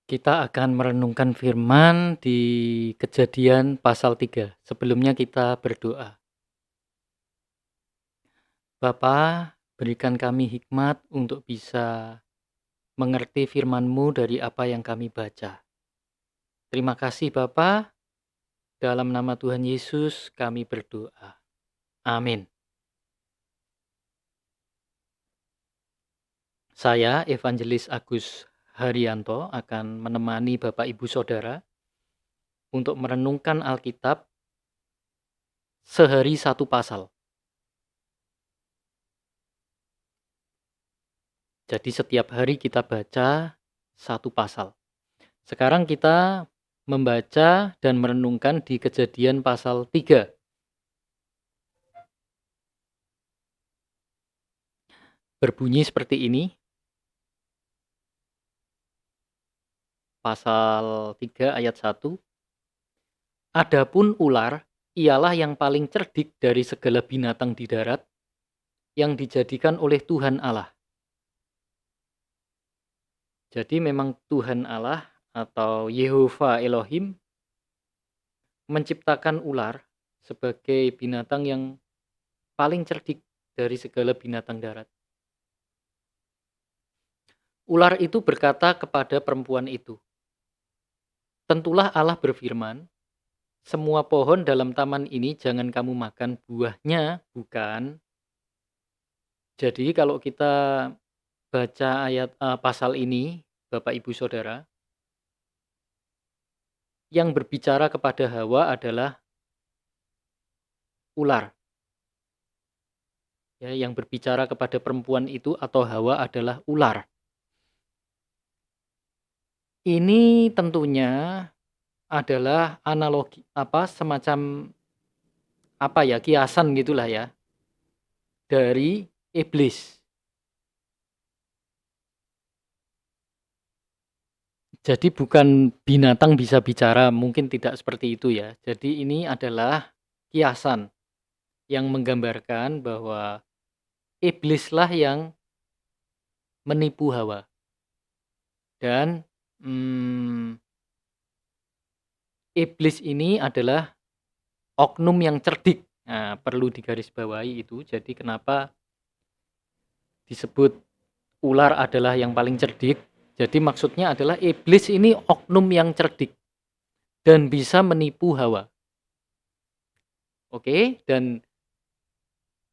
Kita akan merenungkan firman di Kejadian pasal 3. Sebelumnya kita berdoa. Bapa, berikan kami hikmat untuk bisa mengerti firman-Mu dari apa yang kami baca. Terima kasih Bapa, dalam nama Tuhan Yesus kami berdoa. Amin. Saya, Evangelis Agus Haryanto, akan menemani Bapak Ibu Saudara untuk merenungkan Alkitab sehari satu pasal. Jadi setiap hari kita baca satu pasal. Sekarang kita membaca dan merenungkan di Kejadian pasal 3. Berbunyi seperti ini. Pasal 3 ayat 1. Adapun ular ialah yang paling cerdik dari segala binatang di darat yang dijadikan oleh Tuhan Allah. Jadi memang Tuhan Allah atau Yehova Elohim menciptakan ular sebagai binatang yang paling cerdik dari segala binatang darat. Ular itu berkata kepada perempuan itu, "Tentulah Allah berfirman, semua pohon dalam taman ini jangan kamu makan buahnya, bukan?" Jadi kalau kita baca pasal ini, Bapak Ibu Saudara, yang berbicara kepada Hawa adalah ular. Ya, yang berbicara kepada perempuan itu atau Hawa adalah ular. Ini tentunya adalah analogi semacam kiasan gitulah ya dari iblis. Jadi bukan binatang bisa bicara, mungkin tidak seperti itu ya. Jadi ini adalah kiasan yang menggambarkan bahwa iblislah yang menipu Hawa. Dan iblis ini adalah oknum yang cerdik. Nah, perlu digarisbawahi itu. Jadi kenapa disebut ular adalah yang paling cerdik? Jadi maksudnya adalah iblis ini oknum yang cerdik dan bisa menipu Hawa. Oke, dan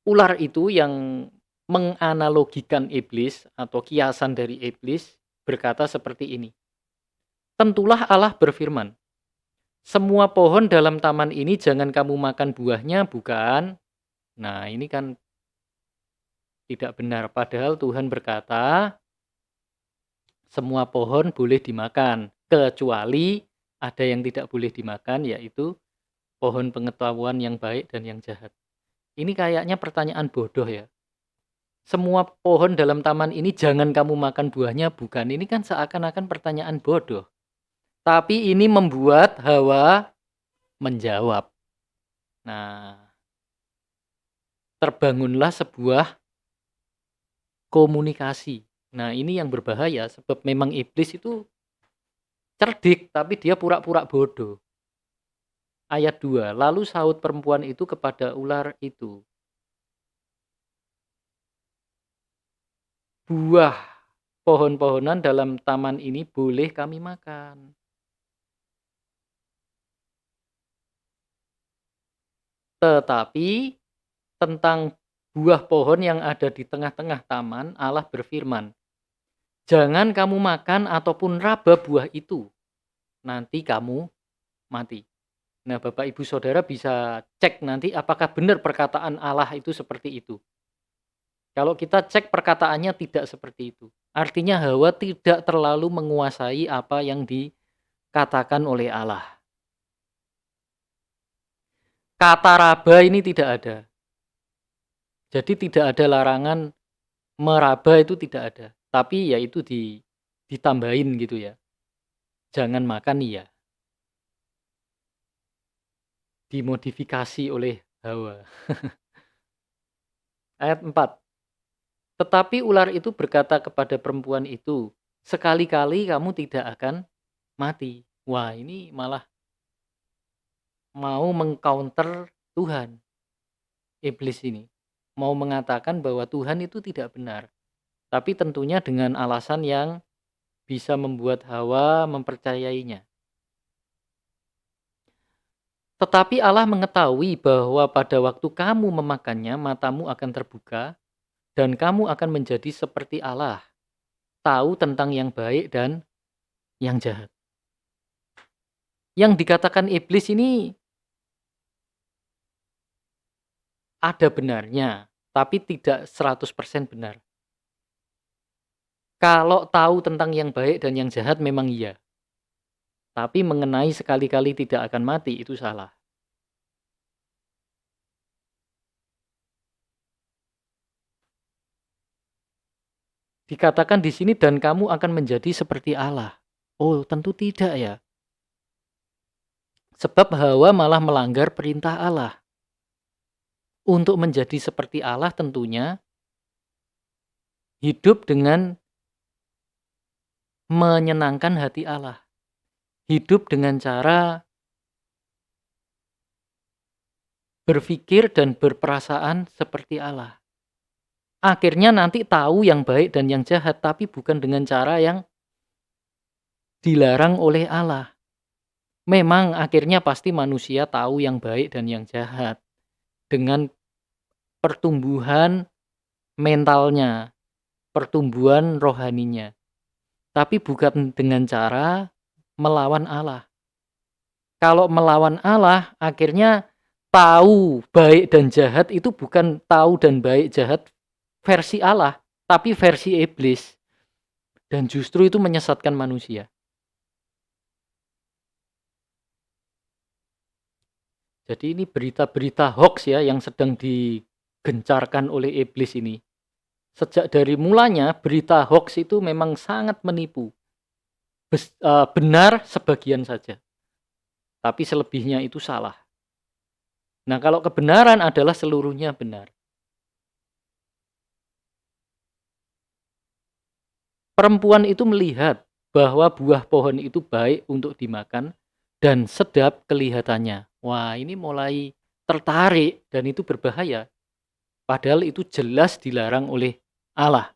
ular itu yang menganalogikan iblis atau kiasan dari iblis berkata seperti ini. Tentulah Allah berfirman, semua pohon dalam taman ini jangan kamu makan buahnya, bukan? Nah, ini kan tidak benar. Padahal Tuhan berkata, semua pohon boleh dimakan, kecuali ada yang tidak boleh dimakan, yaitu pohon pengetahuan yang baik dan yang jahat. Ini kayaknya pertanyaan bodoh ya. Semua pohon dalam taman ini jangan kamu makan buahnya, bukan? Ini kan seakan-akan pertanyaan bodoh. Tapi ini membuat Hawa menjawab. Nah, terbangunlah sebuah komunikasi. Nah, ini yang berbahaya sebab memang iblis itu cerdik tapi dia pura-pura bodoh. Ayat 2, lalu sahut perempuan itu kepada ular itu, buah pohon-pohonan dalam taman ini boleh kami makan. Tetapi tentang buah pohon yang ada di tengah-tengah taman, Allah berfirman, jangan kamu makan ataupun raba buah itu, nanti kamu mati. Nah, Bapak Ibu Saudara bisa cek nanti apakah benar perkataan Allah itu seperti itu. Kalau kita cek perkataannya tidak seperti itu. Artinya Hawa tidak terlalu menguasai apa yang dikatakan oleh Allah. Kata raba ini tidak ada. Jadi tidak ada larangan meraba, itu tidak ada. Tapi ya itu ditambahin gitu ya. Jangan makan ya. Dimodifikasi oleh Hawa. Ayat 4. Tetapi ular itu berkata kepada perempuan itu, sekali-kali kamu tidak akan mati. Wah, ini malah mau meng-counter Tuhan, iblis ini. Mau mengatakan bahwa Tuhan itu tidak benar, tapi tentunya dengan alasan yang bisa membuat Hawa mempercayainya. Tetapi Allah mengetahui bahwa pada waktu kamu memakannya, matamu akan terbuka dan kamu akan menjadi seperti Allah, tahu tentang yang baik dan yang jahat. Yang dikatakan iblis ini ada benarnya, tapi tidak 100% benar. Kalau tahu tentang yang baik dan yang jahat memang iya, tapi mengenai sekali-kali tidak akan mati itu salah. Dikatakan di sini dan kamu akan menjadi seperti Allah. Oh, tentu tidak ya. Sebab Hawa malah melanggar perintah Allah. Untuk menjadi seperti Allah tentunya hidup dengan menyenangkan hati Allah. Hidup dengan cara berpikir dan berperasaan seperti Allah. Akhirnya nanti tahu yang baik dan yang jahat, tapi bukan dengan cara yang dilarang oleh Allah. Memang akhirnya pasti manusia tahu yang baik dan yang jahat dengan pertumbuhan mentalnya, pertumbuhan rohaninya. Tapi bukan dengan cara melawan Allah. Kalau melawan Allah, akhirnya tahu baik dan jahat itu bukan tahu dan baik jahat versi Allah, tapi versi iblis. Dan justru itu menyesatkan manusia. Jadi ini berita-berita hoax ya yang sedang digencarkan oleh iblis ini. Sejak dari mulanya berita hoax itu memang sangat menipu. Benar sebagian saja, tapi selebihnya itu salah. Nah, kalau kebenaran adalah seluruhnya benar. Perempuan itu melihat bahwa buah pohon itu baik untuk dimakan dan sedap kelihatannya. Wah, ini mulai tertarik dan itu berbahaya. Padahal itu jelas dilarang oleh Allah.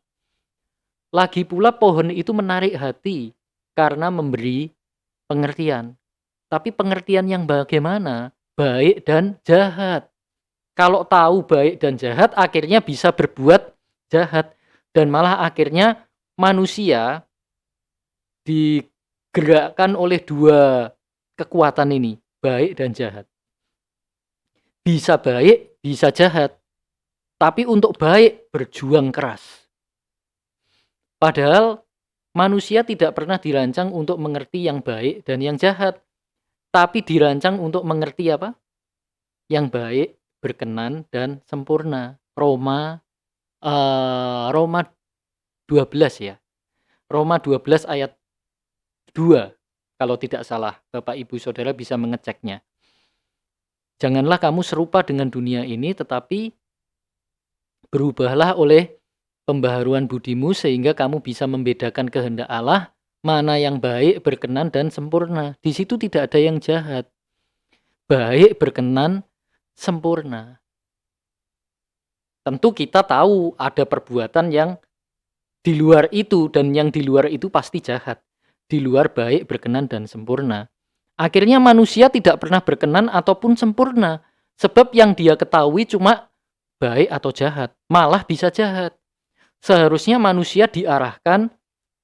Lagi pula pohon itu menarik hati karena memberi pengertian. Tapi pengertian yang bagaimana? Baik dan jahat. Kalau tahu baik dan jahat, akhirnya bisa berbuat jahat. Dan malah akhirnya manusia digerakkan oleh dua kekuatan ini, baik dan jahat. Bisa baik, bisa jahat. Tapi untuk baik berjuang keras. Padahal manusia tidak pernah dirancang untuk mengerti yang baik dan yang jahat. Tapi dirancang untuk mengerti apa? Yang baik, berkenan, dan sempurna. Roma 12 ya. Roma 12 ayat 2. Kalau tidak salah, Bapak Ibu Saudara bisa mengeceknya. Janganlah kamu serupa dengan dunia ini, tetapi berubahlah oleh pembaharuan budimu sehingga kamu bisa membedakan kehendak Allah, mana yang baik, berkenan, dan sempurna. Di situ tidak ada yang jahat. Baik, berkenan, sempurna. Tentu kita tahu ada perbuatan yang di luar itu dan yang di luar itu pasti jahat. Di luar baik, berkenan, dan sempurna. Akhirnya manusia tidak pernah berkenan ataupun sempurna. Sebab yang dia ketahui cuma baik atau jahat. Malah bisa jahat. Seharusnya manusia diarahkan,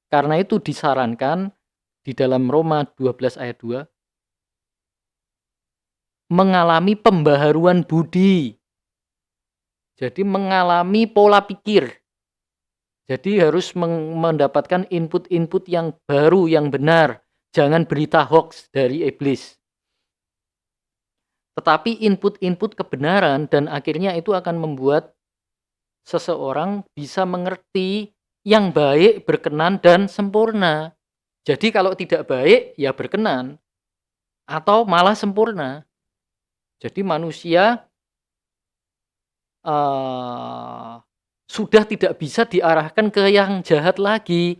karena itu disarankan di dalam Roma 12 ayat 2, mengalami pembaharuan budi. Jadi mengalami pola pikir. Jadi harus mendapatkan input-input yang baru, yang benar. Jangan berita hoax dari iblis. Tetapi input-input kebenaran dan akhirnya itu akan membuat seseorang bisa mengerti yang baik, berkenan, dan sempurna. Jadi kalau tidak baik, ya berkenan. Atau malah sempurna. Jadi manusia sudah tidak bisa diarahkan ke yang jahat lagi.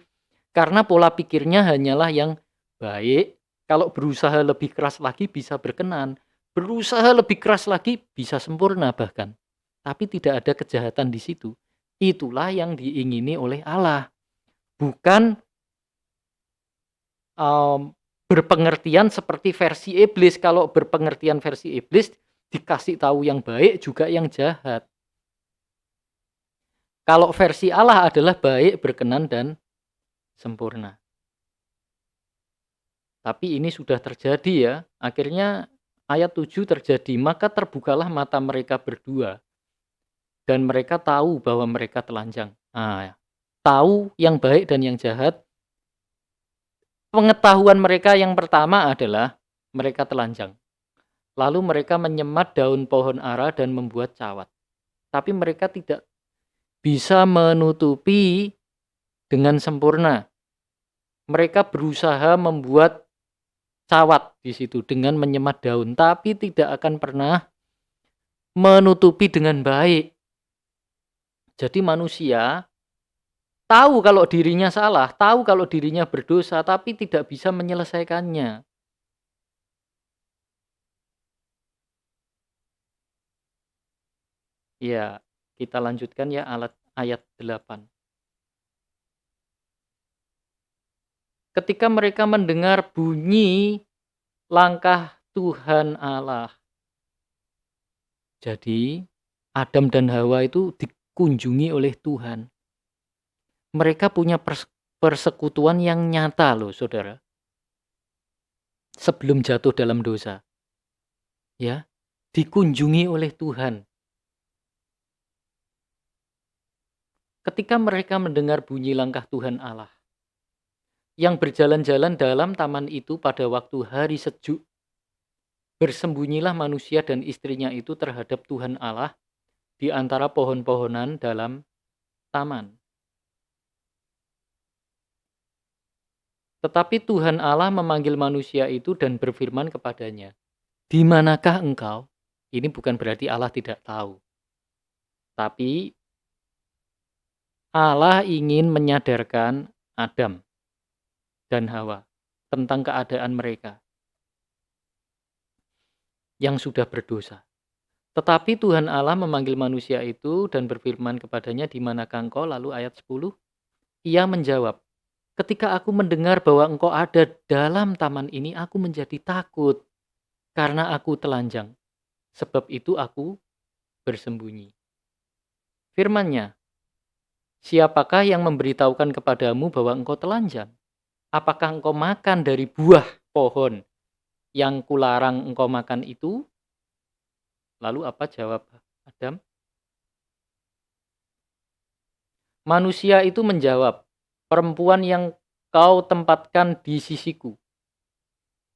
Karena pola pikirnya hanyalah yang baik, kalau berusaha lebih keras lagi bisa berkenan, berusaha lebih keras lagi bisa sempurna bahkan. Tapi tidak ada kejahatan di situ. Itulah yang diingini oleh Allah. Bukan berpengertian seperti versi iblis. Kalau berpengertian versi iblis, dikasih tahu yang baik juga yang jahat. Kalau versi Allah adalah baik, berkenan, dan sempurna. Tapi ini sudah terjadi ya. Akhirnya ayat 7 terjadi. Maka terbukalah mata mereka berdua. Dan mereka tahu bahwa mereka telanjang. Nah, tahu yang baik dan yang jahat. Pengetahuan mereka yang pertama adalah mereka telanjang. Lalu mereka menyemat daun pohon ara dan membuat cawat. Tapi mereka tidak bisa menutupi dengan sempurna. Mereka berusaha membuat cawat di situ dengan menyemat daun, tapi tidak akan pernah menutupi dengan baik. Jadi manusia tahu kalau dirinya salah, tahu kalau dirinya berdosa, tapi tidak bisa menyelesaikannya. Ya, kita lanjutkan ya ayat 8. Ketika mereka mendengar bunyi langkah Tuhan Allah. Jadi, Adam dan Hawa itu dikunjungi oleh Tuhan. Mereka punya persekutuan yang nyata loh, saudara. Sebelum jatuh dalam dosa. Ya, dikunjungi oleh Tuhan. Ketika mereka mendengar bunyi langkah Tuhan Allah yang berjalan-jalan dalam taman itu pada waktu hari sejuk, bersembunyilah manusia dan istrinya itu terhadap Tuhan Allah di antara pohon-pohonan dalam taman. Tetapi Tuhan Allah memanggil manusia itu dan berfirman kepadanya, "Di manakah engkau?" Ini bukan berarti Allah tidak tahu. Tapi Allah ingin menyadarkan Adam dan Hawa tentang keadaan mereka yang sudah berdosa. Tetapi Tuhan Allah memanggil manusia itu dan berfirman kepadanya, "Di manakah engkau?" Lalu ayat 10, ia menjawab, "Ketika aku mendengar bahwa engkau ada dalam taman ini, aku menjadi takut karena aku telanjang. Sebab itu aku bersembunyi." Firman-Nya, "Siapakah yang memberitahukan kepadamu bahwa engkau telanjang? Apakah engkau makan dari buah pohon yang kularang engkau makan itu?" Lalu apa jawab Adam? Manusia itu menjawab, "Perempuan yang kau tempatkan di sisiku,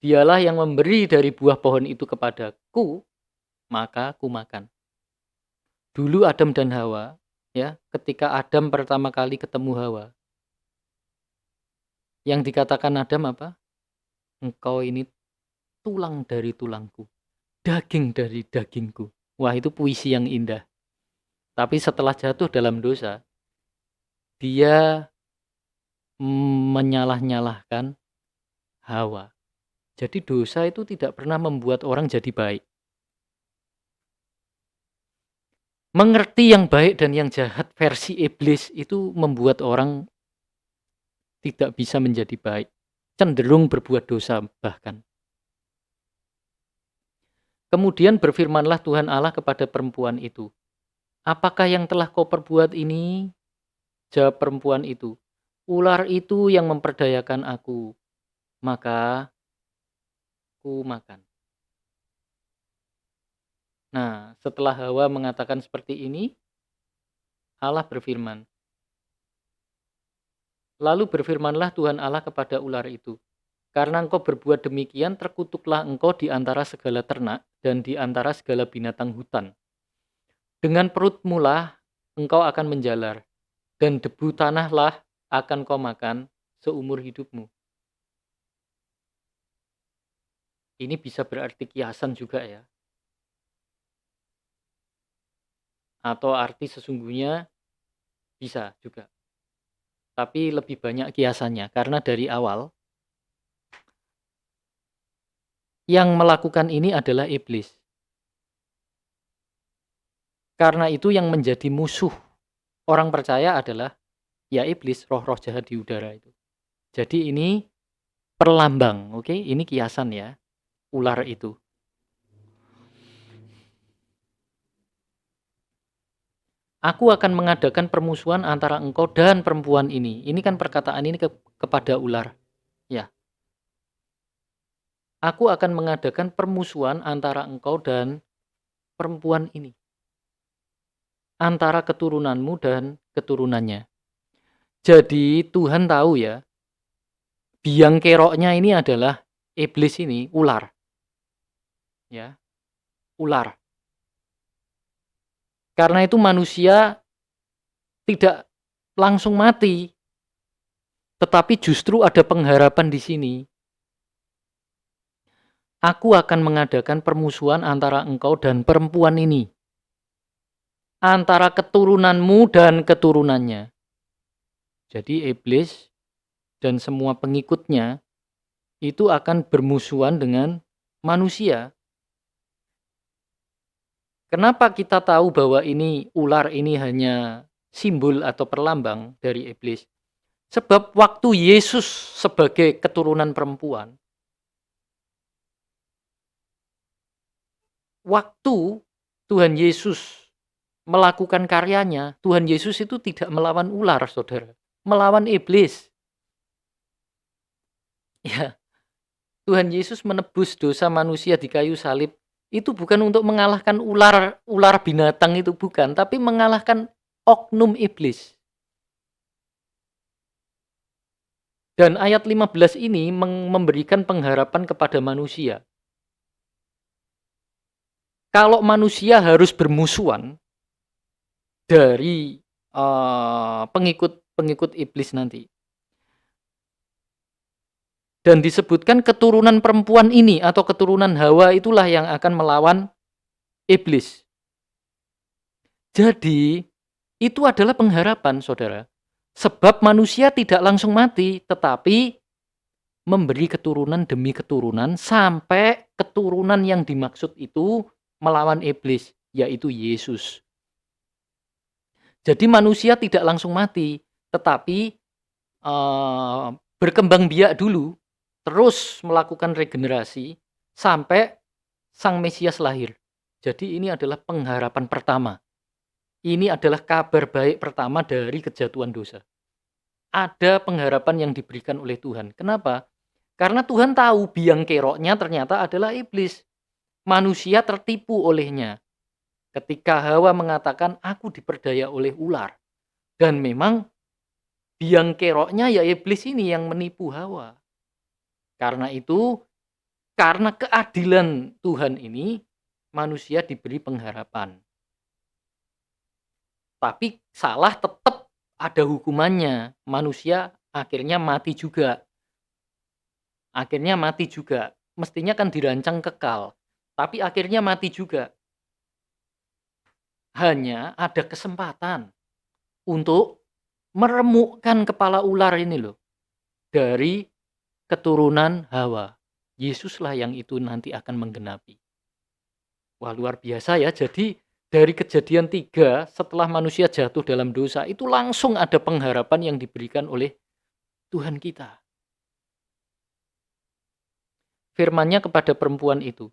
dialah yang memberi dari buah pohon itu kepadaku, maka ku makan." Dulu Adam dan Hawa, ya, ketika Adam pertama kali ketemu Hawa, yang dikatakan Adam apa? "Engkau ini tulang dari tulangku, daging dari dagingku." Wah, itu puisi yang indah. Tapi setelah jatuh dalam dosa, dia menyalah-nyalahkan Hawa. Jadi dosa itu tidak pernah membuat orang jadi baik. Mengerti yang baik dan yang jahat versi iblis itu membuat orang tidak bisa menjadi baik. Cenderung berbuat dosa bahkan. Kemudian berfirmanlah Tuhan Allah kepada perempuan itu, "Apakah yang telah kau perbuat ini?" Jawab perempuan itu, "Ular itu yang memperdayakan aku, maka ku makan." Nah, setelah Hawa mengatakan seperti ini, Allah berfirman. Lalu berfirmanlah Tuhan Allah kepada ular itu, "Karena engkau berbuat demikian, terkutuklah engkau di antara segala ternak dan di antara segala binatang hutan. Dengan perutmu lah engkau akan menjalar, dan debu tanahlah akan kau makan seumur hidupmu." Ini bisa berarti kiasan juga ya. Atau arti sesungguhnya bisa juga. Tapi lebih banyak kiasannya, karena dari awal Yang melakukan ini adalah iblis. Karena itu yang menjadi musuh orang percaya adalah ya iblis, roh-roh jahat di udara itu. Jadi ini perlambang, oke? Ini kiasan ya, ular itu. Aku akan mengadakan permusuhan antara engkau dan perempuan ini. Ini kan perkataan ini kepada ular. Ya, aku akan mengadakan permusuhan antara engkau dan perempuan ini. Antara keturunanmu dan keturunannya. Jadi Tuhan tahu ya, biang keroknya ini adalah iblis ini, ular. Ya, ular. Karena itu manusia tidak langsung mati, tetapi justru ada pengharapan di sini. Aku akan mengadakan permusuhan antara engkau dan perempuan ini. Antara keturunanmu dan keturunannya. Jadi iblis dan semua pengikutnya itu akan bermusuhan dengan manusia. Kenapa kita tahu bahwa ini ular ini hanya simbol atau perlambang dari iblis? Sebab waktu Yesus sebagai keturunan perempuan, waktu Tuhan Yesus melakukan karyanya, Tuhan Yesus itu tidak melawan ular, saudara. Melawan iblis. Ya, Tuhan Yesus menebus dosa manusia di kayu salib. Itu bukan untuk mengalahkan ular binatang itu bukan, tapi mengalahkan oknum iblis. Dan ayat 15 ini memberikan pengharapan kepada manusia. Kalau manusia harus bermusuhan dari pengikut iblis nanti. Dan disebutkan keturunan perempuan ini atau keturunan Hawa itulah yang akan melawan iblis. Jadi itu adalah pengharapan, saudara. Sebab manusia tidak langsung mati, tetapi memberi keturunan demi keturunan sampai keturunan yang dimaksud itu melawan iblis, yaitu Yesus. Jadi manusia tidak langsung mati, tetapi berkembang biak dulu, terus melakukan regenerasi sampai Sang Mesias lahir. Jadi ini adalah pengharapan pertama. Ini adalah kabar baik pertama dari kejatuhan dosa. Ada pengharapan yang diberikan oleh Tuhan. Kenapa? Karena Tuhan tahu biang keroknya ternyata adalah iblis. Manusia tertipu olehnya. Ketika Hawa mengatakan, aku diperdaya oleh ular. Dan memang biang keroknya ya iblis ini yang menipu Hawa. Karena itu, karena keadilan Tuhan ini, manusia diberi pengharapan. Tapi salah tetap ada hukumannya. Manusia akhirnya mati juga. Mestinya kan dirancang kekal. Tapi akhirnya mati juga. Hanya ada kesempatan untuk meremukkan kepala ular ini loh. Dari keturunan Hawa. Yesuslah yang itu nanti akan menggenapi. Wah, luar biasa ya. Jadi dari kejadian 3 setelah manusia jatuh dalam dosa itu langsung ada pengharapan yang diberikan oleh Tuhan kita. Firman-Nya kepada perempuan itu,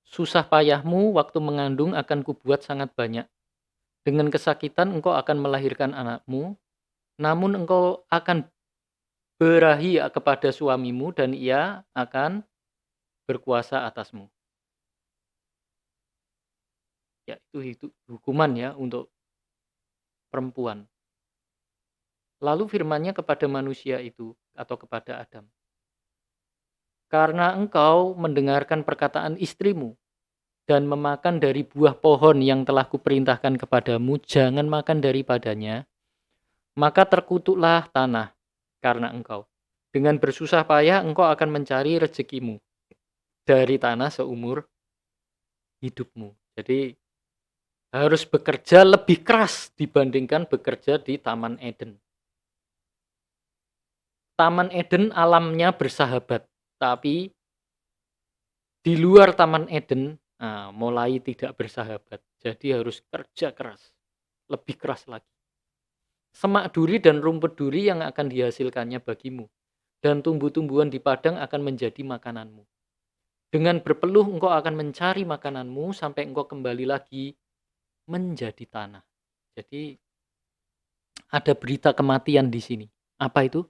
susah payahmu waktu mengandung akan kubuat sangat banyak. Dengan kesakitan engkau akan melahirkan anakmu, namun engkau akan berahi kepada suamimu dan ia akan berkuasa atasmu. Ya, itu hukuman ya untuk perempuan. Lalu firman-Nya kepada manusia itu atau kepada Adam. Karena engkau mendengarkan perkataan istrimu dan memakan dari buah pohon yang telah kuperintahkan kepadamu, jangan makan daripadanya, maka terkutuklah tanah karena engkau. Dengan bersusah payah engkau akan mencari rezekimu dari tanah seumur hidupmu. Jadi harus bekerja lebih keras dibandingkan bekerja di Taman Eden. Taman Eden alamnya bersahabat, tapi Di luar Taman Eden, mulai tidak bersahabat. Jadi harus kerja keras, lebih keras lagi. Semak duri dan rumput duri yang akan dihasilkannya bagimu, dan tumbuh-tumbuhan di padang akan menjadi makananmu. Dengan berpeluh engkau akan mencari makananmu sampai engkau kembali lagi menjadi tanah. Jadi ada berita kematian di sini. Apa itu?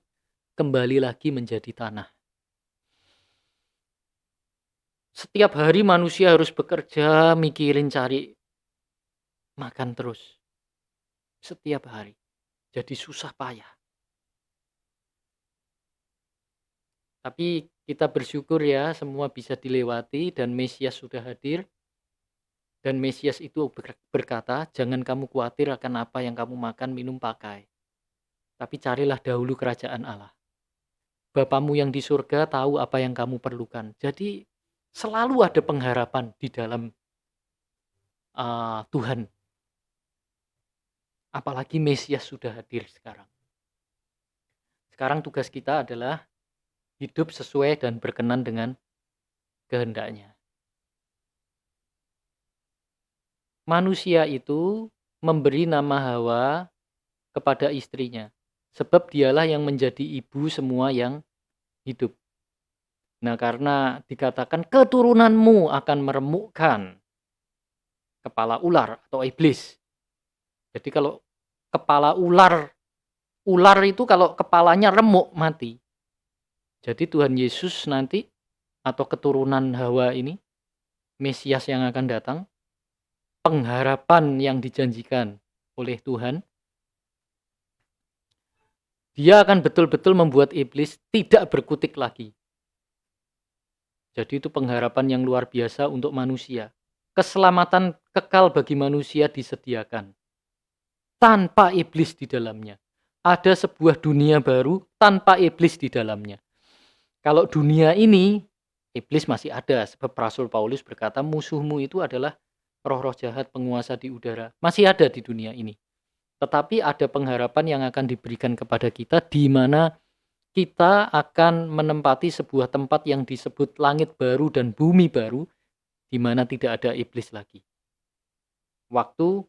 Kembali lagi menjadi tanah. Setiap hari manusia harus bekerja, mikirin cari makan terus. Setiap hari. Jadi susah payah. Tapi kita bersyukur ya, semua bisa dilewati dan Mesias sudah hadir. Dan Mesias itu berkata, jangan kamu khawatir akan apa yang kamu makan, minum, pakai. Tapi carilah dahulu kerajaan Allah. Bapamu yang di surga tahu apa yang kamu perlukan. Jadi selalu ada pengharapan di dalam Tuhan. Apalagi Mesias sudah hadir sekarang. Sekarang tugas kita adalah hidup sesuai dan berkenan dengan kehendaknya. Manusia itu memberi nama Hawa kepada istrinya, sebab dialah yang menjadi ibu semua yang hidup. Nah, karena dikatakan keturunanmu akan meremukkan kepala ular atau iblis. Jadi kalau kepala ular itu kalau kepalanya remuk mati. Jadi Tuhan Yesus nanti atau keturunan Hawa ini, Mesias yang akan datang, pengharapan yang dijanjikan oleh Tuhan, dia akan betul-betul membuat iblis tidak berkutik lagi. Jadi itu pengharapan yang luar biasa untuk manusia. Keselamatan kekal bagi manusia disediakan tanpa iblis di dalamnya. Ada sebuah dunia baru tanpa iblis di dalamnya. Kalau dunia ini, iblis masih ada. Sebab Rasul Paulus berkata, musuhmu itu adalah roh-roh jahat penguasa di udara. Masih ada di dunia ini. Tetapi ada pengharapan yang akan diberikan kepada kita, di mana kita akan menempati sebuah tempat yang disebut langit baru dan bumi baru, di mana tidak ada iblis lagi. Waktu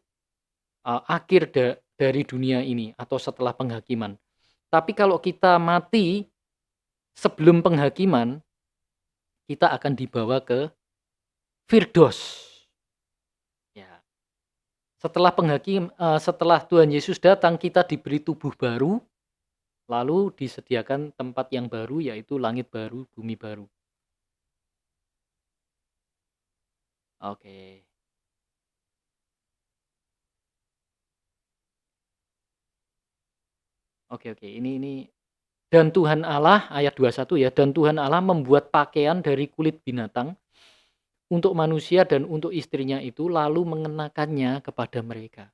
akhir dari dunia ini atau setelah penghakiman. Tapi kalau kita mati sebelum penghakiman, kita akan dibawa ke Firdaus. Ya. Setelah setelah Tuhan Yesus datang, kita diberi tubuh baru, lalu disediakan tempat yang baru, yaitu langit baru, bumi baru. Oke. Oke, ini dan Tuhan Allah, ayat 21 ya, dan Tuhan Allah membuat pakaian dari kulit binatang untuk manusia dan untuk istrinya itu, lalu mengenakannya kepada mereka.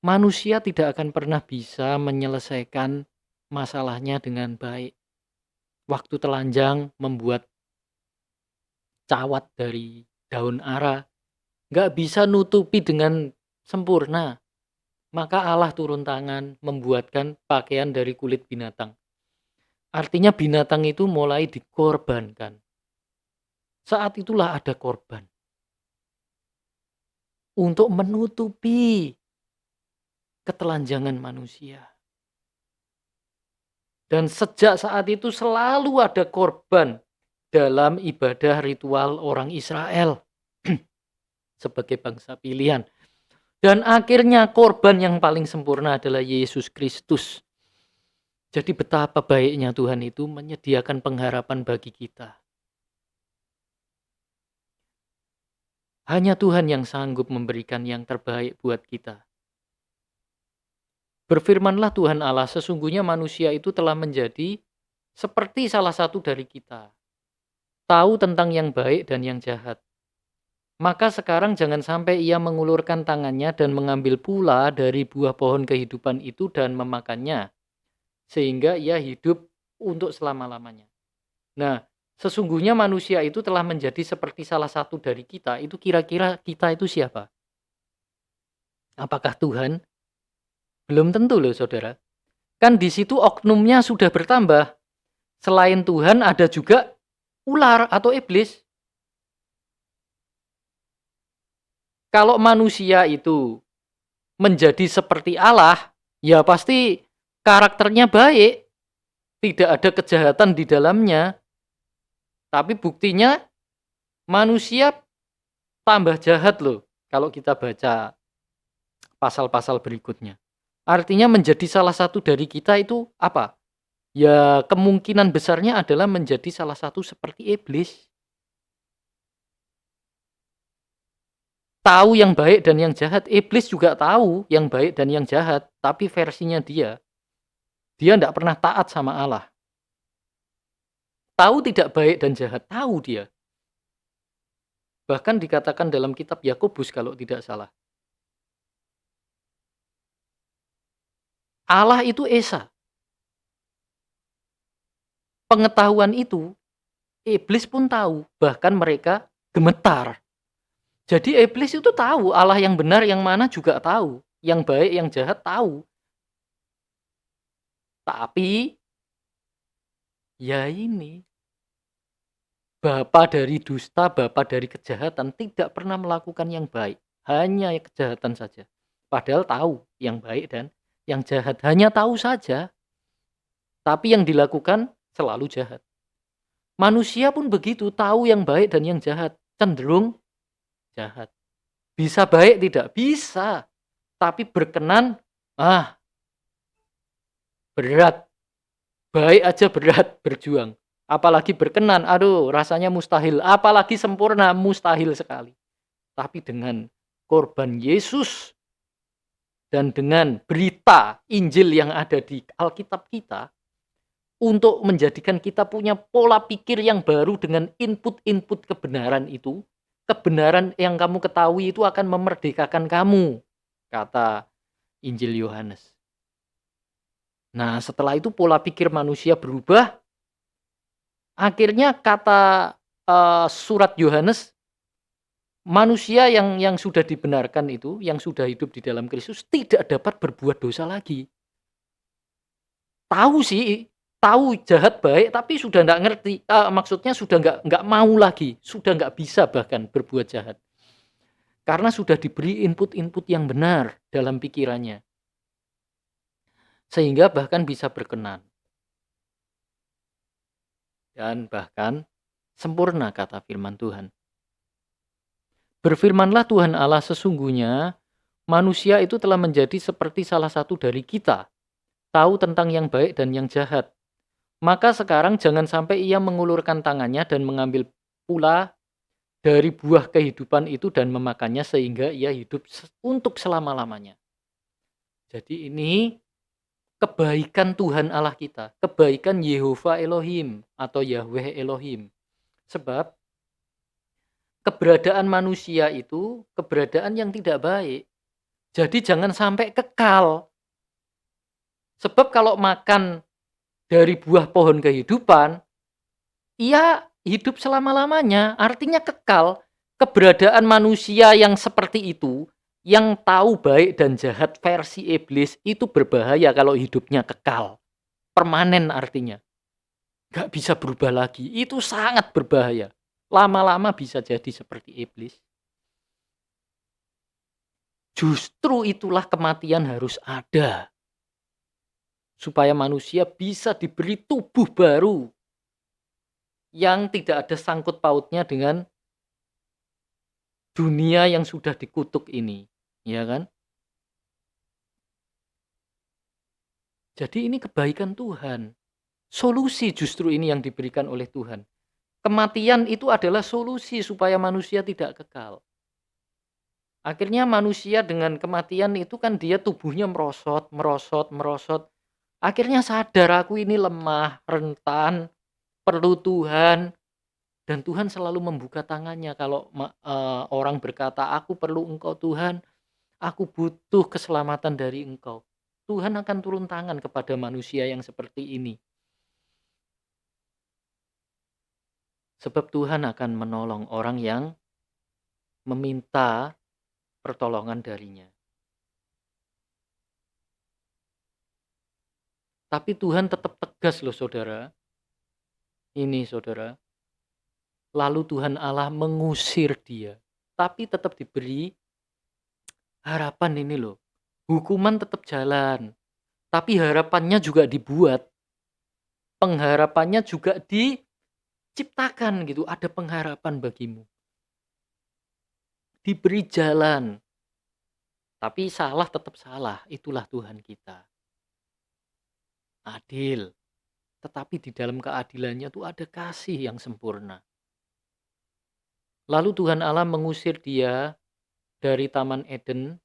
Manusia tidak akan pernah bisa menyelesaikan masalahnya dengan baik. Waktu telanjang membuat cawat dari daun ara, nggak bisa nutupi dengan sempurna. Maka Allah turun tangan membuatkan pakaian dari kulit binatang. Artinya binatang itu mulai dikorbankan. Saat itulah ada korban. Untuk menutupi ketelanjangan manusia. Dan sejak saat itu selalu ada korban dalam ibadah ritual orang Israel sebagai bangsa pilihan. Dan akhirnya korban yang paling sempurna adalah Yesus Kristus. Jadi betapa baiknya Tuhan itu menyediakan pengharapan bagi kita. Hanya Tuhan yang sanggup memberikan yang terbaik buat kita. Berfirmanlah Tuhan Allah, sesungguhnya manusia itu telah menjadi seperti salah satu dari kita. Tahu tentang yang baik dan yang jahat. Maka sekarang jangan sampai ia mengulurkan tangannya dan mengambil pula dari buah pohon kehidupan itu dan memakannya, sehingga ia hidup untuk selama-lamanya. Nah, sesungguhnya manusia itu telah menjadi seperti salah satu dari kita. Itu kira-kira kita itu siapa? Apakah Tuhan? Belum tentu loh saudara. Kan di situ oknumnya sudah bertambah. Selain Tuhan ada juga ular atau iblis. Kalau manusia itu menjadi seperti Allah, ya pasti karakternya baik, tidak ada kejahatan di dalamnya. Tapi buktinya manusia tambah jahat loh kalau kita baca pasal-pasal berikutnya. Artinya menjadi salah satu dari kita itu apa? Ya kemungkinan besarnya adalah menjadi salah satu seperti iblis. Tahu yang baik dan yang jahat. Iblis juga tahu yang baik dan yang jahat. Tapi versinya dia. Dia tidak pernah taat sama Allah. Tahu tidak baik dan jahat. Tahu dia. Bahkan dikatakan dalam kitab Yakobus kalau tidak salah. Allah itu Esa. Pengetahuan itu, iblis pun tahu. Bahkan mereka gemetar. Jadi iblis itu tahu Allah yang benar yang mana juga tahu. Yang baik yang jahat tahu. Tapi ya ini, bapa dari dusta, bapa dari kejahatan tidak pernah melakukan yang baik. Hanya kejahatan saja. Padahal tahu yang baik dan yang jahat. Hanya tahu saja. Tapi yang dilakukan selalu jahat. Manusia pun begitu, tahu yang baik dan yang jahat. Cenderung jahat. Bisa baik tidak? Bisa. Tapi berkenan, berat. Baik aja berat berjuang. Apalagi berkenan, aduh rasanya mustahil. Apalagi sempurna, mustahil sekali. Tapi dengan korban Yesus dan dengan berita Injil yang ada di Alkitab kita, untuk menjadikan kita punya pola pikir yang baru dengan input-input kebenaran itu, kebenaran yang kamu ketahui itu akan memerdekakan kamu, kata Injil Yohanes. Nah, setelah itu pola pikir manusia berubah. Akhirnya kata surat Yohanes, manusia yang sudah dibenarkan itu, yang sudah hidup di dalam Kristus tidak dapat berbuat dosa lagi. Tahu sih, tahu jahat baik, tapi sudah nggak ngerti. Maksudnya sudah nggak mau lagi, sudah nggak bisa bahkan berbuat jahat. Karena sudah diberi input-input yang benar dalam pikirannya. Sehingga bahkan bisa berkenan. Dan bahkan sempurna kata firman Tuhan. Berfirmanlah Tuhan Allah, sesungguhnya manusia itu telah menjadi seperti salah satu dari kita, tahu tentang yang baik dan yang jahat. Maka sekarang jangan sampai ia mengulurkan tangannya dan mengambil pula dari buah kehidupan itu dan memakannya sehingga ia hidup untuk selama-lamanya. Jadi ini kebaikan Tuhan Allah kita, kebaikan Yehova Elohim atau Yahweh Elohim. Sebab keberadaan manusia itu keberadaan yang tidak baik. Jadi jangan sampai kekal. Sebab kalau makan dari buah pohon kehidupan, ia hidup selama-lamanya. Artinya kekal. Keberadaan manusia yang seperti itu, yang tahu baik dan jahat versi iblis, itu berbahaya kalau hidupnya kekal. Permanen artinya. Gak bisa berubah lagi. Itu sangat berbahaya. Lama-lama bisa jadi seperti iblis. Justru itulah kematian harus ada. Supaya manusia bisa diberi tubuh baru. Yang tidak ada sangkut pautnya dengan dunia yang sudah dikutuk ini. Ya kan? Jadi ini kebaikan Tuhan. Solusi justru ini yang diberikan oleh Tuhan. Kematian itu adalah solusi supaya manusia tidak kekal. Akhirnya manusia dengan kematian itu kan dia tubuhnya merosot, merosot, merosot. Akhirnya sadar aku ini lemah, rentan, perlu Tuhan. Dan Tuhan selalu membuka tangannya kalau orang berkata, aku perlu Engkau Tuhan, aku butuh keselamatan dari Engkau. Tuhan akan turun tangan kepada manusia yang seperti ini. Sebab Tuhan akan menolong orang yang meminta pertolongan darinya. Tapi Tuhan tetap tegas loh saudara. Ini saudara. Lalu Tuhan Allah mengusir dia. Tapi tetap diberi harapan ini loh. Hukuman tetap jalan, tapi harapannya juga dibuat, pengharapannya juga diciptakan gitu, ada pengharapan bagimu, diberi jalan, tapi salah tetap salah, itulah Tuhan kita. Adil, tetapi di dalam keadilannya tuh ada kasih yang sempurna. Lalu Tuhan Allah mengusir dia dari Taman Eden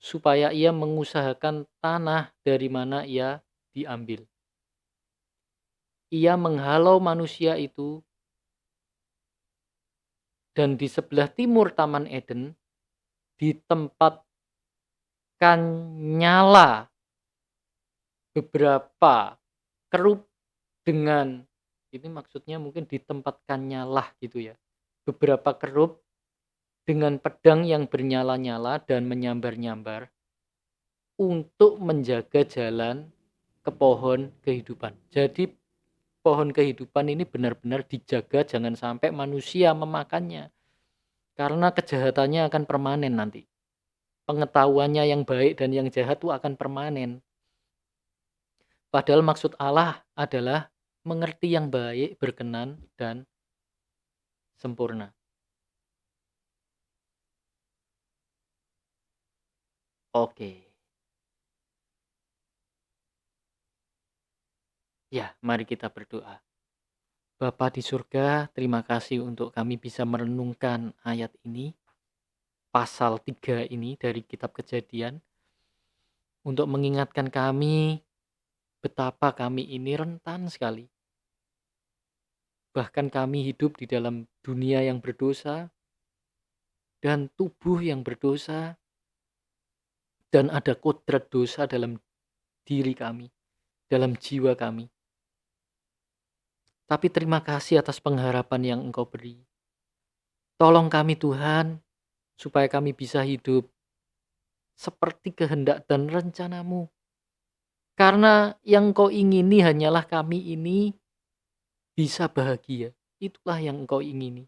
supaya ia mengusahakan tanah dari mana ia diambil. Ia menghalau manusia itu, dan di sebelah timur Taman Eden ditempatkan nyala beberapa kerup dengan, ini maksudnya mungkin ditempatkan nyala gitu ya. Beberapa kerup dengan pedang yang bernyala-nyala dan menyambar-nyambar untuk menjaga jalan ke pohon kehidupan. Jadi pohon kehidupan ini benar-benar dijaga jangan sampai manusia memakannya. Karena kejahatannya akan permanen nanti. Pengetahuannya yang baik dan yang jahat itu akan permanen. Padahal maksud Allah adalah mengerti yang baik, berkenan, dan sempurna. Oke. Ya, mari kita berdoa. Bapa di surga, terima kasih untuk kami bisa merenungkan ayat ini, pasal 3 ini dari kitab Kejadian, untuk mengingatkan kami betapa kami ini rentan sekali. Bahkan kami hidup di dalam dunia yang berdosa dan tubuh yang berdosa, dan ada kodrat dosa dalam diri kami, dalam jiwa kami. Tapi terima kasih atas pengharapan yang Engkau beri. Tolong kami Tuhan, supaya kami bisa hidup seperti kehendak dan rencana-Mu. Karena yang Engkau ingini hanyalah kami ini bisa bahagia. Itulah yang Engkau ingini.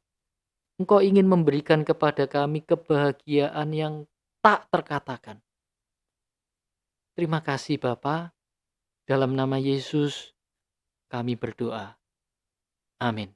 Engkau ingin memberikan kepada kami kebahagiaan yang tak terkatakan. Terima kasih Bapa, dalam nama Yesus kami berdoa. Amin.